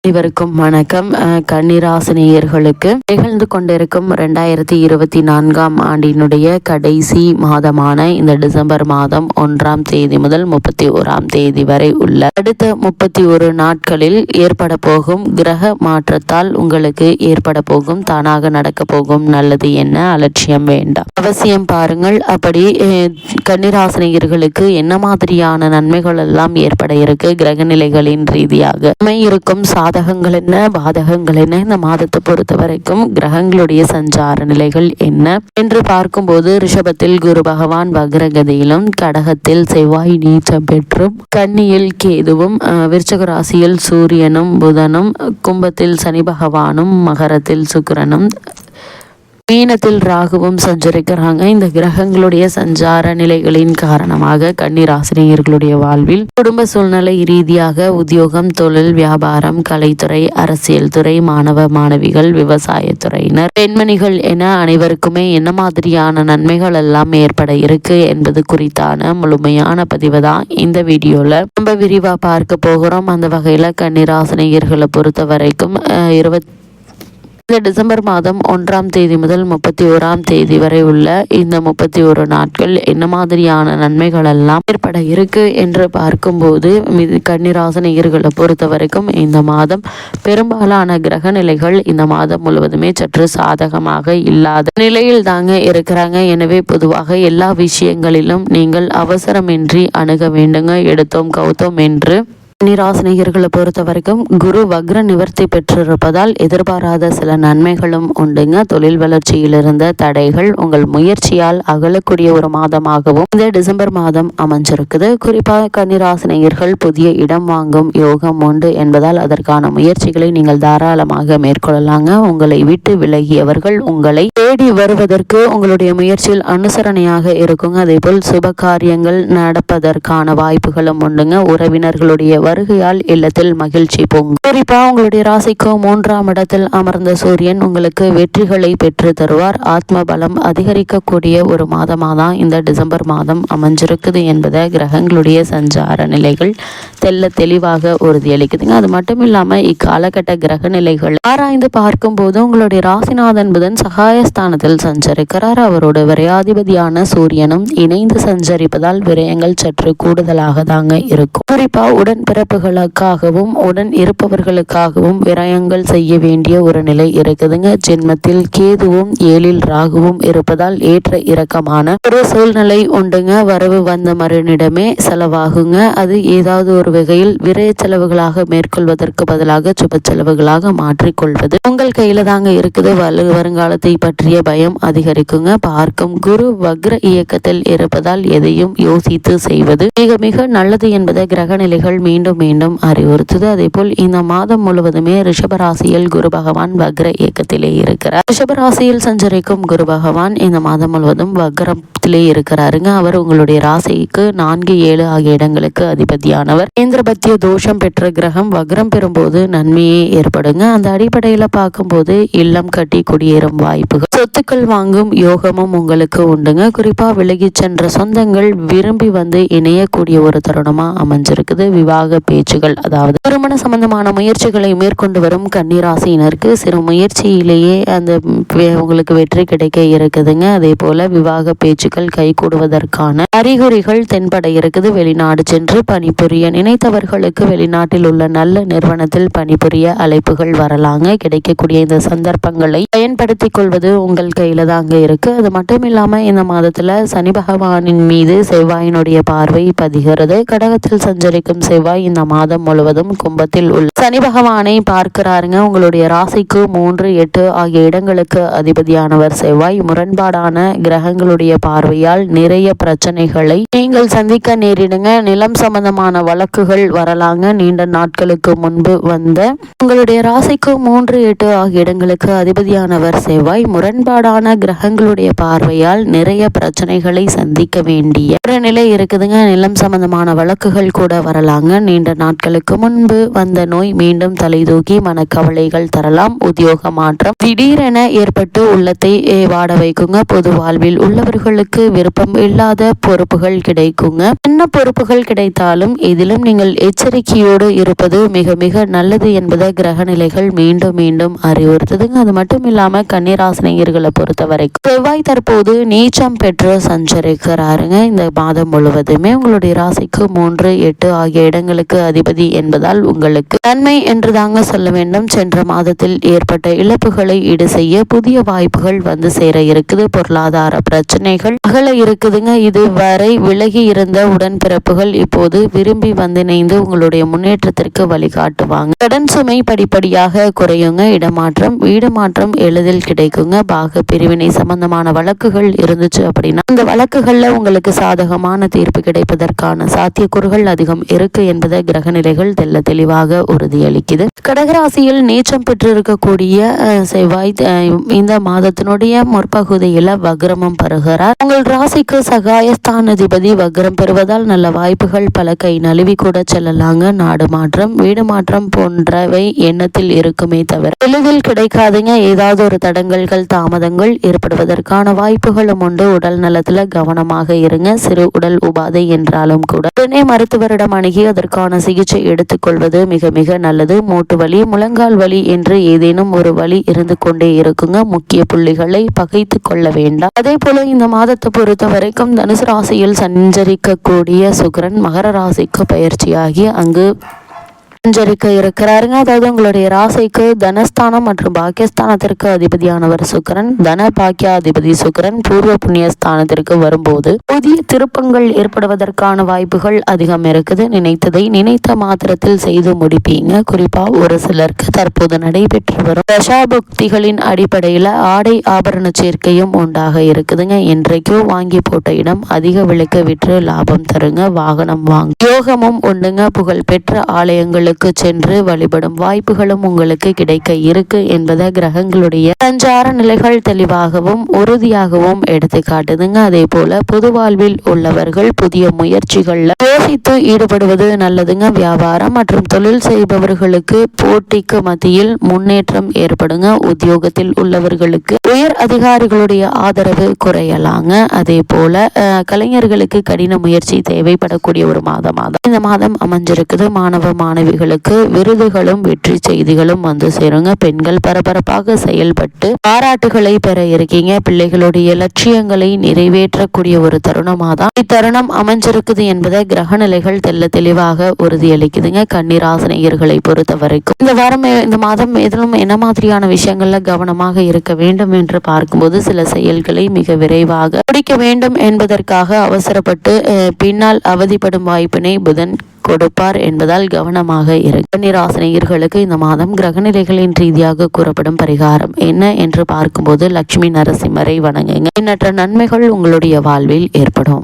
இவருக்கும் வணக்கம். கன்னிராசினியர்களுக்கு நிகழ்ந்து கொண்டிருக்கும் 2024 ஆண்டினுடைய கடைசி மாதமான இந்த டிசம்பர் மாதம் 1ஆம் தேதி முதல் 31ஆம் தேதி வரை உள்ள அடுத்த 31 நாட்களில் ஏற்பட போகும் கிரக மாற்றத்தால் உங்களுக்கு ஏற்பட போகும் தானாக நடக்க போகும் நல்லது என்ன, அலட்சியம் வேண்டாம், அவசியம் பாருங்கள். அப்படி கன்னிராசினியர்களுக்கு என்ன மாதிரியான நன்மைகள் எல்லாம் ஏற்பட இருக்கு, கிரக நிலைகளின் ரீதியாக இருக்கும் சாதகங்கள் என்ன, பாதகங்கள் என்ன, இந்த மாதத்தை பொறுத்த வரைக்கும் கிரகங்களுடைய சஞ்சார நிலைகள் என்ன என்று பார்க்கும்போது ரிஷபத்தில் குரு பகவான் வக்ரகதியிலும், கடகத்தில் செவ்வாய் நீச்சம் பெற்றும், கன்னியில் கேதுவும், விருச்சக ராசியில் சூரியனும் புதனும், கும்பத்தில் சனி பகவானும், மகரத்தில் சுக்கிரனும், மீனத்தில் ராகுவும் சஞ்சரிக்கிறாங்க. இந்த கிரகங்களுடைய சஞ்சார நிலைகளின் காரணமாக கன்னிராசினியர்களுடைய வாழ்வில் குடும்ப சூழ்நிலை ரீதியாக உத்தியோகம், தொழில், வியாபாரம், கலைத்துறை, அரசியல் துறை, மாணவ மாணவிகள், விவசாயத்துறையினர், பெண்மணிகள் என அனைவருக்குமே என்ன மாதிரியான நன்மைகள் எல்லாம் ஏற்பட இருக்கு என்பது குறித்தான முழுமையான பதிவு தான் இந்த வீடியோல ரொம்ப விரிவா பார்க்க போகிறோம். அந்த வகையில கன்னிராசினியர்களை பொறுத்த வரைக்கும் இந்த டிசம்பர் மாதம் 1ஆம் தேதி முதல் 31ஆம் தேதி வரை உள்ள இந்த 31 நாட்கள் என்ன மாதிரியான நன்மைகள் எல்லாம் ஏற்பட இருக்கு என்று பார்க்கும்போது கன்னிராசினியர்களை பொறுத்த வரைக்கும் இந்த மாதம் பெரும்பாலான கிரக நிலைகள் இந்த மாதம் முழுவதுமே சற்று சாதகமாக இல்லாத நிலையில் தாங்க இருக்கிறாங்க. எனவே பொதுவாக எல்லா விஷயங்களிலும் நீங்கள் அவசரமின்றி அணுக வேண்டுங்க. எடுத்தோம் கவுத்தோம் என்று கன்னிராசினியர்களை பொறுத்த வரைக்கும் குரு வக்ர நிவர்த்தி பெற்றிருப்பதால் எதிர்பாராத சில நன்மைகளும் உண்டுங்க. தொழில் வளர்ச்சியில் இருந்த தடைகள் உங்கள் முயற்சியால் அகலக்கூடிய ஒரு மாதமாகவும் இந்த டிசம்பர் மாதம் அமைஞ்சிருக்குது. குறிப்பாக கன்னிராசினியர்கள் புதிய இடம் வாங்கும் யோகம் உண்டு என்பதால் அதற்கான முயற்சிகளை நீங்கள் தாராளமாக மேற்கொள்ளலாங்க. உங்களை விட்டு விலகியவர்கள் உங்களை தேடி வருவதற்கு உங்களுடைய முயற்சியில் அனுசரணையாக இருக்குங்க. அதே போல் சுப காரியங்கள் நடப்பதற்கான வாய்ப்புகளும் உண்டுங்க. உறவினர்களுடைய வருகையால் இல்லத்தில் மகிழ்ச்சி பொங்கும். குறிப்பா உங்களுடைய ராசிக்கு 3ஆம் இடத்தில் அமர்ந்த சூரியன் உங்களுக்கு வெற்றிகளை பெற்று தருவார். ஆத்ம பலம் அதிகரிக்கக்கூடிய ஒரு மாதமாதான் இந்த டிசம்பர் மாதம் அமைஞ்சிருக்குது என்பதை கிரகங்களுடைய சஞ்சார நிலைகள் தெல்ல தெளிவாக உறுதியளிக்குதுங்க. அது மட்டும் இல்லாம இக்காலகட்ட கிரக நிலைகள் ஆராய்ந்து பார்க்கும் போது உங்களுடைய ராசிநாதன் புதன் சகாயஸ்தானத்தில் சஞ்சரிக்கிறார். அவரோட விரையாதிபதியான சூரியனும் இணைந்து சஞ்சரிப்பதால் விரயங்கள் சற்று கூடுதலாக தாங்க இருக்கும். குறிப்பா உடன் பிறப்புகளுக்காகவும் உடன் இருப்பவர்களுக்காகவும் விரயங்கள் செய்ய வேண்டிய ஒரு நிலை இருக்குதுங்க. ஜென்மத்தில் கேதுவும் 7ல் ராகுவும் இருப்பதால் ஏற்ற இறக்கமான ஒரு சூழ்நிலை உண்டுங்க. வரவு வந்த மறுநிடமே செலவாகுங்க. அது ஏதாவது ஒரு வகையில் விரய செலவுகளாக மேற்கொள்வதற்கு பதிலாக சுப செலவுகளாக மாற்றிக்கொள்வது உங்கள் கையில தாங்க இருக்குது. வருங்காலத்தை பற்றிய பயம் அதிகரிக்குங்க. பார்க்கும் குரு வக்ர இயக்கத்தில் இருப்பதால் எதையும் யோசித்து செய்வது மிக மிக நல்லது என்பதை கிரக நிலைகள் மீண்டும் அறிவுறுத்துது. அதே போல் இந்த மாதம் முழுவதுமே ரிஷபராசியில் குரு பகவான் வக்ர இயக்கத்திலே இருக்கிறார். ரிஷபராசியில் சஞ்சரிக்கும் குரு பகவான் இந்த மாதம் முழுவதும் வக்ரத்திலே இருக்கிறாருங்க. அவர் உங்களுடைய ராசிக்கு 4, 7 ஆகிய இடங்களுக்கு அதிபதியானவர். இந்திரபத்திய தோஷம் பெற்ற கிரகம் வக்ரம் பெறும்போது நன்மையே ஏற்படுங்க. அந்த அடிப்படையில பார்க்கும்போது இல்லம் கட்டி குடியேறும் வாய்ப்புகள், சொத்துக்கள் வாங்கும் யோகமும் உங்களுக்கு உண்டுங்க. குறிப்பா விலகி சென்ற சொந்தங்கள் விரும்பி வந்து இணையக்கூடிய ஒரு தருணமா அமைஞ்சிருக்குது. விவாக பேச்சுகள், அதாவது திருமண சம்பந்தமான முயற்சிகளை மேற்கொண்டு வரும் கன்னிராசியினருக்கு சிறு முயற்சியிலேயே அந்த உங்களுக்கு வெற்றி கிடைக்க இருக்குதுங்க. அதே போல விவாக பேச்சுக்கள் கைகூடுவதற்கான அறிகுறிகள் தென்பட இருக்குது. வெளிநாடு சென்று பணிபுரிய நினைத்தவர்களுக்கு வெளிநாட்டில் உள்ள நல்ல நிறுவனத்தில் பணிபுரிய அழைப்புகள் வரலாங்க. கிடைக்கக்கூடிய இந்த சந்தர்ப்பங்களை பயன்படுத்திக் கொள்வது உங்கள் கையில தாங்க இருக்கு. அது மட்டும் இல்லாம இந்த மாதத்துல சனி பகவானின் மீது செவ்வாயினுடைய பார்வை பதிகிறது. கடகத்தில் சஞ்சரிக்கும் செவ்வாய் இந்த மாதம் முழுவதும் கும்பத்தில் உள்ள சனி பகவானை பார்க்கிறாருங்க. உங்களுடைய ராசிக்கு 3, 8 ஆகிய இடங்களுக்கு அதிபதியானவர் செவ்வாய். முரண்பாடான கிரகங்களுடைய பார்வையால் நிறைய பிரச்சனைகளை நீங்கள் சந்திக்க நேரிடுங்க. நிலம் சம்பந்தமான வழக்குகள் வரலாங்க. நீண்ட நாட்களுக்கு முன்பு வந்த உங்களுடைய ராசிக்கு 3, 8 ஆகிய இடங்களுக்கு அதிபதியானவர் செவ்வாய் முரண்பாடான கிரகங்களுடைய பார்வையால் நிறைய பிரச்சனைகளை சந்திக்க வேண்டிய ஒரு நிலை இருக்குதுங்க. நிலம் சம்பந்தமான வழக்குகள் கூட வரலாங்க. நீண்ட நாட்களுக்கு முன்பு வந்த நோய் மீண்டும் தலைதூக்கி மனக்கவலைகள் தரலாம். உத்தியோக மாற்றம் திடீரென ஏற்பட்டு உள்ளத்தை வாட வைக்குங்க. பொது வாழ்வில் உள்ளவர்களுக்கு விருப்பம் இல்லாத பொறுப்புகள் கிடைக்குங்க. என்ன பொறுப்புகள் கிடைத்தாலும் இதிலும் நீங்கள் எச்சரிக்கையோடு இருப்பது மிக மிக நல்லது என்பதை கிரக நிலைகள் மீண்டும் மீண்டும் அறிவுறுத்துதுங்க. அது மட்டும் இல்லாம கன்னிராசினியர்களை பொறுத்த வரைக்கும் செவ்வாய் தற்போது நீச்சம் பெற்று சஞ்சரிக்கிறாருங்க. இந்த மாதம் முழுவதுமே உங்களுடைய ராசிக்கு 3, 8 ஆகிய இடங்களுக்கு அதிபதி என்பதால் உங்களுக்கு நன்மை என்று தாங்க சொல்ல வேண்டும். சென்ற மாதத்தில் ஏற்பட்ட இழப்புகளை ஈடு செய்ய புதிய வாய்ப்புகள் வந்து சேர இருக்குது. பொருளாதார பிரச்சனைகள் அகல இருக்குதுங்க. இதுவரை விலகி இருந்த உடன்பிறப்புகள் இப்போது விரும்பி வந்து இணைந்து உங்களுடைய முன்னேற்றத்திற்கு வழிகாட்டுவாங்க. கடன் சுமை படிப்படியாக குறையுங்க. இடமாற்றம் வீடு மாற்றம் எளிதில் கிடைக்குங்க. பாக பிரிவினை சம்பந்தமான வழக்குகள் இருந்துச்சு அப்படின்னா அந்த வழக்குகள்ல உங்களுக்கு சாதகமான தீர்ப்பு கிடைப்பதற்கான சாத்தியக்கூறுகள் அதிகம் இருக்கு என்பதை கிரக நிலைகள் தெளிவாக உறுதியளிக்குது. கடகராசியில் நீச்சம் பெற்றிருக்கக்கூடிய செவ்வாய் இந்த மாதத்தினுடைய முற்பகுதியில வக்ரமம் பெறுகிறார். உங்கள் ராசிக்கு சகாயஸ்தானாதிபதி வக்ரம் பெறுவதால் நல்ல வாய்ப்புகள் பல கை நழுவி கூட செல்லலாங்க. நாடு மாற்றம் வீடு மாற்றம் போன்றவை எண்ணத்தில் இருக்குமே தவிர எளிதில் கிடைக்காதுங்க. ஏதாவது ஒரு தடங்கல்கள் தாமதங்கள் ஏற்படுவதற்கான வாய்ப்புகளும் உண்டு. உடல் நலத்துல கவனமாக இருங்க. சிறு உடல் உபாதை என்றாலும் கூட உடனே மருத்துவரிடம் அணுகி அதற்கான சிகிச்சை எடுத்துக்கொள்வது மிக மிக நல்லது. மூட்டு வலி முழங்கால் வலி என்று ஏதேனும் ஒரு வலி இருந்து கொண்டே இருக்குங்க. முக்கிய புள்ளிகளை பகைத்து கொள்ள வேண்டாம். அதே போல இந்த மாதத்தை பொறுத்த வரைக்கும் தனுசு ராசியில் சஞ்சரிக்கக்கூடிய சுக்கிரன் மகர ராசிக்கு பயிற்சியாகி அங்கு சஞ்சரிக்க இருக்கிறாருங்க. அதாவது உங்களுடைய ராசிக்கு தனஸ்தானம் மற்றும் பாக்கியஸ்தானத்திற்கு அதிபதியானவர் சுக்கிரன். தன பாக்கியாதிபதி சுக்கிரன் பூர்வ புண்ணியஸ்தானத்திற்கு வரும்போது புதிய திருப்பங்கள் ஏற்படுவதற்கான வாய்ப்புகள் அதிகம் இருக்குது. நினைத்ததை நினைத்த மாத்திரத்தில் செய்து முடிப்பீங்க. குறிப்பா ஒரு சிலருக்கு தற்போது நடைபெற்று வரும் தசாபுக்திகளின் அடிப்படையில ஆடை ஆபரண சேர்க்கையும் உண்டாக இருக்குதுங்க. என்றைக்கோ வாங்கி போட்ட இடம் அதிக விலைக்கு விற்று லாபம் தருங்க. வாகனம் வாங்க யோகமும் உண்டுங்க. புகழ் பெற்ற ஆலயங்களுக்கு சென்று வழிபடும் வாய்ப்புகளும் உங்களுக்கு கிடைக்க இருக்கு என்பதை கிரகங்களுடைய சஞ்சார நிலைகள் தெளிவாகவும் உறுதியாகவும் எடுத்து காட்டுதுங்க. அதே போல பொது வாழ்வில் உள்ளவர்கள் புதிய முயற்சிகள்ல யோசித்து ஈடுபடுவது நல்லதுங்க. வியாபாரம் மற்றும் தொழில் செய்பவர்களுக்கு போட்டிக்கு மத்தியில் முன்னேற்றம் ஏற்படுங்க. உத்தியோகத்தில் உள்ளவர்களுக்கு உயர் அதிகாரிகளுடைய ஆதரவு குறையலாங்க. அதே போல கலைஞர்களுக்கு கடின முயற்சி தேவைப்படக்கூடிய ஒரு மாதம் இந்த மாதம் அமைஞ்சிருக்குது. மாணவ மாணவிகளுக்கு விருதுகளும் வெற்றி செய்திகளும் வந்து சேருங்க. பெண்கள் பரபரப்பாக செயல்பட்டு பாராட்டுகளை பெற இருக்கீங்க. பிள்ளைகளுடைய லட்சியங்களை நிறைவேற்றக்கூடிய ஒரு தருணமாதான் இத்தருணம் அமைஞ்சிருக்குது என்பதை கிரக நிலைகள் தெளிவாக உறுதியளிக்குதுங்க. கன்னிராசினியர்களை பொறுத்த வரைக்கும் இந்த மாதம் எதிலும் என்ன மாதிரியான விஷயங்கள்ல கவனமாக இருக்க வேண்டும் என்று பார்க்கும்போது சில செயல்களை மிக விரைவாக முடிக்க வேண்டும் என்பதற்காக அவசரப்பட்டு பின்னால் அவதிப்படும் வாய்ப்பினை புதன் கொடுப்பார் என்பதால் கவனமாக இருக்கு. கன்னிராசினியர்களுக்கு இந்த மாதம் கிரகநிலைகளின் ரீதியாக கூறப்படும் பரிகாரம் என்ன என்று பார்க்கும்போது லட்சுமி நரசிம்மரை வணங்குங்க. எண்ணற்ற நன்மைகள் உங்களுடைய வாழ்வில் ஏற்படும்.